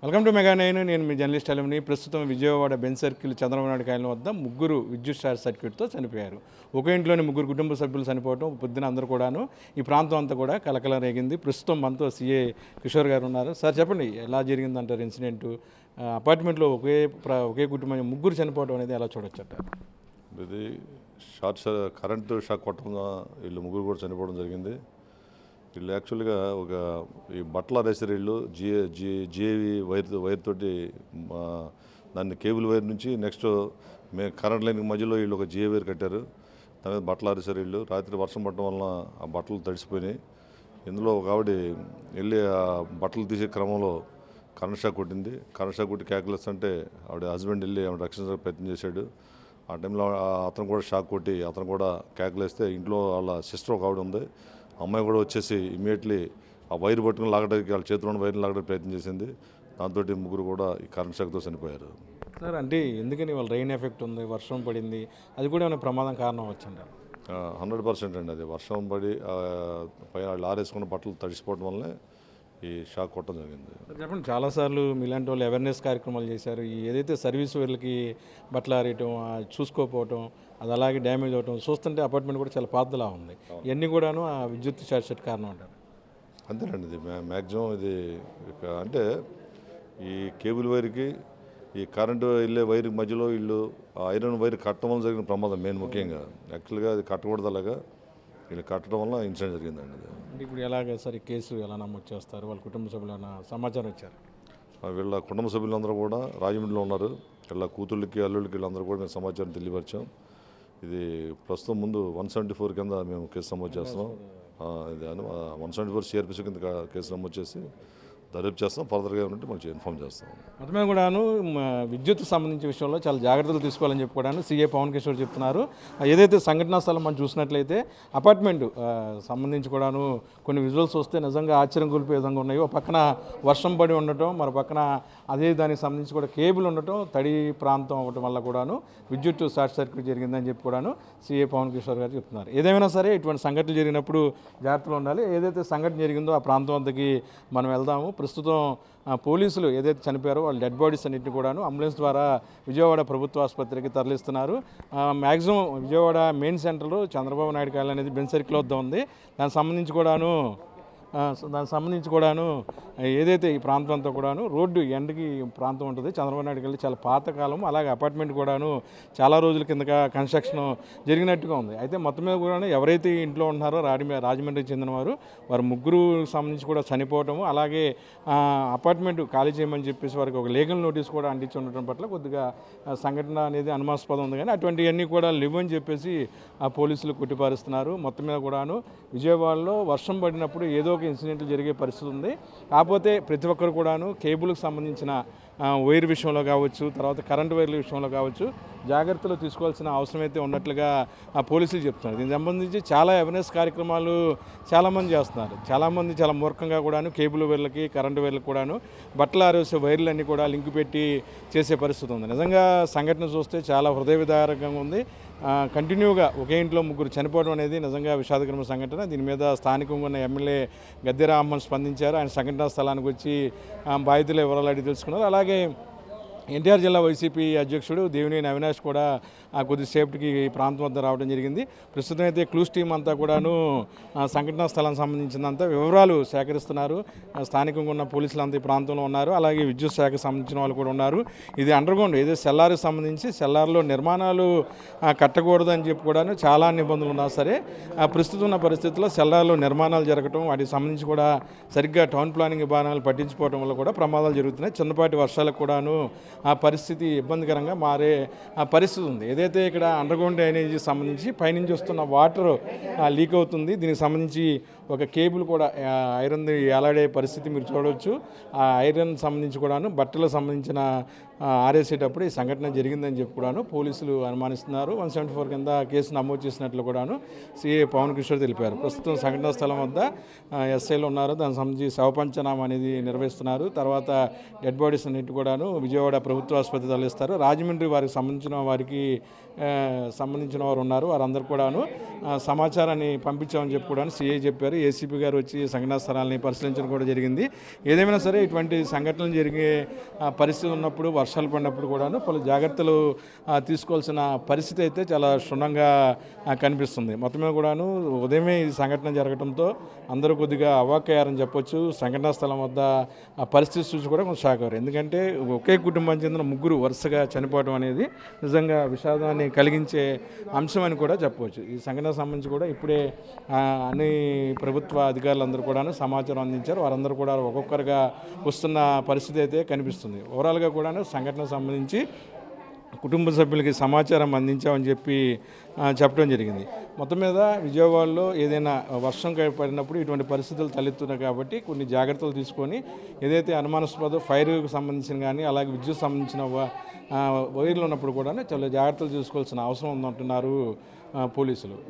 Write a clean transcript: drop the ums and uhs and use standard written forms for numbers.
Welcome to mega నేను మీ journalist అలమ్ని. ప్రస్తుతం Vijayawada bench circle Chandrababu Naidu colony వద్ద ముగ్గురు విద్యుత్ షార్ట్ సర్క్యూట్తో చనిపోయారు. ఒకే ఇంట్లోని ముగ్గురు కుటుంబ సభ్యులు చనిపోవడం పొద్దున అందరూ కూడాను ఈ ప్రాంతం అంతా కూడా కలకలం రేగింది. ప్రస్తుతం మనతో సీఏ కిషోర్ గారు ఉన్నారు. సార్ చెప్పండి, ఎలా జరిగిందంటారు ఇన్సిడెంట్? అపార్ట్మెంట్లో ఒకే కుటుంబం ముగ్గురు చనిపోవడం అనేది ఎలా చూడొచ్చు అంటారు? ఇది కరెంటు షాక్ కొట్టడం వీళ్ళు ముగ్గురు కూడా చనిపోవడం జరిగింది. వీళ్ళు యాక్చువల్గా ఈ బట్టల రేసర్ వీళ్ళు జిఏవి వైర్ తోటి దాన్ని కేబుల్ వైర్ నుంచి నెక్స్ట్ కరెంట్ లైన్ మధ్యలో వీళ్ళు ఒక జిఏ వైర్ కట్టారు. దాని మీద బట్టల రేసర్ వీళ్ళు రాత్రి వర్షం పడటం వలన ఆ బట్టలు తడిసిపోయినాయి. ఇందులో ఒక ఆవిడ వెళ్ళి ఆ బట్టలు తీసే క్రమంలో కరెంట్ షాక్ కొట్టింది. కరెంట్ షాక్ కొట్టి క్యాకులస్ అంటే ఆవిడ హస్బెండ్ వెళ్ళి ఆవిడ రక్షించడానికి ప్రయత్నం చేశాడు. ఆ టైంలో అతను కూడా షాక్ కొట్టి అతను కూడా క్యాకులేస్తే ఇంట్లో వాళ్ళ సిస్టర్ ఒక ఆవిడ ఉంది, అమ్మాయి కూడా వచ్చేసి ఇమీడియట్లీ ఆ వైర్ పట్టుకుని లాగడానికి వాళ్ళ చేతిలో ఉన్న వైర్ని లాగడానికి ప్రయత్నం చేసింది. దాంతో ముగ్గురు కూడా ఈ కరెంట్ షాక్తో చనిపోయారు. సార్ అంటే ఎందుకని వాళ్ళ రెయిన్ ఎఫెక్ట్ ఉంది, వర్షం పడింది, అది కూడా ఏమైనా ప్రమాదం కారణం వచ్చింది? 100% అండి. అది వర్షం పడి పైన ఆరేసుకున్న బట్టలు తడిసిపోవడం వల్లనే ఈ షాక్ కొట్టడం జరిగింది. చెప్పండి, చాలాసార్లు మీలాంటి వాళ్ళు అవేర్నెస్ కార్యక్రమాలు చేశారు. ఏదైతే సర్వీస్ వీళ్ళకి బట్టలు ఆరేయటం, చూసుకోకపోవటం, అది అలాగే డ్యామేజ్ అవటం చూస్తుంటే అపార్ట్మెంట్ కూడా చాలా పాతలా ఉంది. ఇవన్నీ కూడాను ఆ విద్యుత్ షార్ట్ సర్క్యూట్ కారణం అంటారు. అంతేనండి. ఇది మ్యాక్సిమం ఇది అంటే ఈ కేబుల్ వైర్కి ఈ కరెంటు వెళ్ళే వైర్ మధ్యలో వీళ్ళు ఐరన్ వైర్ కట్టడం వల్ల జరిగిన ప్రమాదం మెయిన్ ముఖ్యంగా. యాక్చువల్గా అది కట్టకూడదు, అలాగా వీళ్ళు కట్టడం వల్ల ఇన్సిడెంట్ జరిగిందండి. అంటే ఇప్పుడు ఎలాగ సార్ ఈ కేసు ఎలా నమోదు చేస్తారు? వాళ్ళ కుటుంబ సభ్యులు సమాచారం ఇచ్చారు? వీళ్ళ కుటుంబ సభ్యులందరూ కూడా రాజమండ్రిలో ఉన్నారు. వీళ్ళ కూతుళ్ళకి అల్లుళ్ళకి వీళ్ళందరూ కూడా మేము సమాచారం తెలియపరిచాం. ఇది ప్రస్తుతం ముందు 174 కింద మేము కేసు నమోదు చేస్తున్నాం. ఇది 174 సిఆర్పిసి కింద కేసు నమోదు చేసి దర్యాప్తు చేస్తాం. ఫర్దర్గా ఏమంటే మంచి ఇన్ఫార్మ్ చేస్తాం. మొత్తమే కూడాను విద్యుత్ సంబంధించిన విషయంలో చాలా జాగ్రత్తలు తీసుకోవాలని చెప్పుకోవడానికి సీఏ పవన్ కిషోర్ చెప్తున్నారు. ఏదైతే సంఘటనా స్థలం మనం చూసినట్లయితే అపార్ట్మెంట్ సంబంధించి కూడాను కొన్ని విజువల్స్ వస్తే నిజంగా ఆశ్చర్యం కొలిపే విధంగా ఉన్నాయి. ఒక పక్కన వర్షం పడి ఉండటం, మరో పక్కన అదే దానికి సంబంధించి కూడా కేబుల్ ఉండటం, తడి ప్రాంతం అవ్వటం వల్ల కూడాను విద్యుత్ షార్ట్ సర్క్యూట్ జరిగిందని చెప్పి కూడాను సీఏ పవన్ కిషోర్ గారు చెప్తున్నారు. ఏదేమైనా సరే ఇటువంటి సంఘటనలు జరిగినప్పుడు జాగ్రత్తలు ఉండాలి. ఏదైతే సంఘటన జరిగిందో ఆ ప్రాంతం వద్దకి మనం వెళ్దాము. ప్రస్తుతం పోలీసులు ఏదైతే చనిపోయారో వాళ్ళ డెడ్ బాడీస్ అన్నింటినీ కూడాను అంబులెన్స్ ద్వారా విజయవాడ ప్రభుత్వ ఆసుపత్రికి తరలిస్తున్నారు. మ్యాక్సిమం విజయవాడ మెయిన్ సెంటర్లో చంద్రబాబు నాయుడు కాలనీ అనేది బెంచ్ సర్కిల్ వద్ద ఉంది. దానికి సంబంధించి కూడాను ఏదైతే ఈ ప్రాంతం అంతా కూడాను రోడ్డు ఎండకి ప్రాంతం ఉంటుంది. చంద్రబాబు నాయుడు కాలనీ చాలా పాతకాలం, అలాగే అపార్ట్మెంట్ కూడాను చాలా రోజుల కిందగా కన్స్ట్రక్షన్ జరిగినట్టుగా ఉంది. అయితే మొత్తం మీద కూడా ఎవరైతే ఇంట్లో ఉంటున్నారో రాజమండ్రికి చెందిన వారు ముగ్గురు సంబంధించి కూడా చనిపోవటము, అలాగే అపార్ట్మెంట్ ఖాళీ చేయమని చెప్పేసి వారికి ఒక లీగల్ నోటీస్ కూడా అంటించి ఉండటం పట్ల కొద్దిగా సంఘటన అనేది అనుమానాస్పదం ఉంది. కానీ అటువంటివన్నీ కూడా లేవని చెప్పేసి పోలీసులు కొట్టిపారుస్తున్నారు. మొత్తం మీద కూడాను విజయవాడలో వర్షం పడినప్పుడు ఏదో ఒక ఇన్సిడెంట్లు జరిగే పరిస్థితి ఉంది. కాకపోతే ప్రతి ఒక్కరు కూడాను కేబుల్కి సంబంధించిన వైర్ విషయంలో కావచ్చు, తర్వాత కరెంటు వైర్ల విషయంలో కావచ్చు జాగ్రత్తలు తీసుకోవాల్సిన అవసరం అయితే ఉన్నట్లుగా పోలీసులు చెప్తున్నారు. దీనికి సంబంధించి చాలా అవేర్నెస్ కార్యక్రమాలు చాలామంది చేస్తున్నారు. చాలామంది చాలా మూర్ఖంగా కూడాను కేబుల్ వైర్లకి, కరెంటు వైర్లకు కూడాను బట్టలు ఆరేసే వైర్లన్నీ కూడా లింక్ పెట్టి చేసే పరిస్థితి ఉంది. నిజంగా సంఘటన చూస్తే చాలా హృదయ విదారకంగా ఉంది. కంటిన్యూగా ఒకే ఇంట్లో ముగ్గురు చనిపోవడం అనేది నిజంగా విషాదకరమైన సంఘటన. దీని మీద స్థానికంగా ఉన్న ఎమ్మెల్యే గద్దె రామ్మోహన్ స్పందించారు. ఆయన సంఘటనా స్థలానికి వచ్చి బాధితుల వివరాలు అడిగి తెలుసుకున్నారు. అలాగే ఎన్టీఆర్ జిల్లా వైసీపీ అధ్యక్షుడు దేవినేని అవినాష్ కూడా కొద్దిసేపటికి ఈ ప్రాంతం వద్ద రావడం జరిగింది. ప్రస్తుతం అయితే క్లూస్ టీం అంతా కూడాను సంఘటనా స్థలానికి సంబంధించినంత వివరాలు సేకరిస్తున్నారు. స్థానికంగా ఉన్న పోలీసులు ఈ ప్రాంతంలో ఉన్నారు. అలాగే విద్యుత్ శాఖకు సంబంధించిన వాళ్ళు కూడా ఉన్నారు. ఇది అండర్గ్రౌండ్ ఏదో సెల్లార్కి సంబంధించి సెల్లార్లో నిర్మాణాలు కట్టకూడదు అని చెప్పి కూడాను చాలా నిబంధనలు ఉన్నా సరే ప్రస్తుతం ఉన్న పరిస్థితుల్లో సెల్లార్లో నిర్మాణాలు జరగటం, వాటికి సంబంధించి కూడా సరిగ్గా టౌన్ ప్లానింగ్ విధానాలు పట్టించుకోవడం వల్ల కూడా ప్రమాదాలు జరుగుతున్నాయి. చిన్నపాటి వర్షాలకు కూడాను ఆ పరిస్థితి ఇబ్బందికరంగా మారే పరిస్థితి ఉంది. ఏదైతే ఇక్కడ అండర్గ్రౌండ్ డ్రైనేజీ సంబంధించి పైనుంచి వస్తున్న వాటర్ లీక్ అవుతుంది. దీనికి సంబంధించి ఒక కేబుల్ కూడా ఐరన్ ఏలాడే పరిస్థితి మీరు చూడవచ్చు. ఆ ఐరన్ సంబంధించి కూడాను బట్టలకు సంబంధించిన ఆరేసేటప్పుడు ఈ సంఘటన జరిగిందని చెప్పి కూడాను పోలీసులు అనుమానిస్తున్నారు. 174 కింద కేసు నమోదు చేసినట్లు కూడాను సీఏ పవన్ కిషోర్ తెలిపారు. ప్రస్తుతం సంఘటనా స్థలం వద్ద ఎస్ఐలు ఉన్నారు. దానికి సంబంధించి శవపంచనామా అనేది నిర్వహిస్తున్నారు. తర్వాత డెడ్ బాడీస్ అన్నిటి కూడాను విజయవాడ ప్రభుత్వ ఆసుపత్రి తరలిస్తారు. రాజమండ్రి వారికి సంబంధించిన వారు ఉన్నారు. వారందరూ కూడాను సమాచారాన్ని పంపించామని చెప్పి కూడా సీఐ చెప్పారు. ఏసీపీ గారు వచ్చి సంఘటనా స్థలాన్ని పరిశీలించడం కూడా జరిగింది. ఏదేమైనా సరే ఇటువంటి సంఘటనలు జరిగే పరిస్థితి ఉన్నప్పుడు, వర్షాలు పడినప్పుడు కూడాను పలు జాగ్రత్తలు తీసుకోవాల్సిన పరిస్థితి అయితే చాలా క్షుణ్ణంగా కనిపిస్తుంది. మొత్తం మీద కూడాను ఉదయమే ఈ సంఘటన జరగడంతో అందరూ కొద్దిగా అవాక్కయ్యారని చెప్పొచ్చు. సంఘటనా స్థలం వద్ద ఆ పరిస్థితి చూసి కూడా కొంచెం షాక్ అయ్యారు. ఎందుకంటే ఒకే కుటుంబానికి చెందిన ముగ్గురు వరుసగా చనిపోవడం అనేది నిజంగా విషాదాన్ని కలిగించే అంశం అని కూడా చెప్పవచ్చు. ఈ సంఘటన సంబంధించి కూడా ఇప్పుడే అన్ని ప్రభుత్వ అధికారులందరూ కూడాను సమాచారం అందించారు. వారందరూ కూడా ఒక్కొక్కరుగా వస్తున్న పరిస్థితి అయితే కనిపిస్తుంది. ఓవరాల్గా కూడాను సంఘటనకు సంబంధించి కుటుంబ సభ్యులకి సమాచారం అందించామని చెప్పి చెప్పడం జరిగింది. మొత్తం మీద విజయవాడలో ఏదైనా వర్షం పడినప్పుడు ఇటువంటి పరిస్థితులు తలెత్తున్నాయి కాబట్టి కొన్ని జాగ్రత్తలు తీసుకొని ఏదైతే అనుమానాస్పద ఫైర్కి సంబంధించిన కానీ అలాగే విద్యుత్ సంబంధించిన వైర్లు ఉన్నప్పుడు కూడా చాలా జాగ్రత్తలు తీసుకోవాల్సిన అవసరం ఉందంటున్నారు పోలీసులు.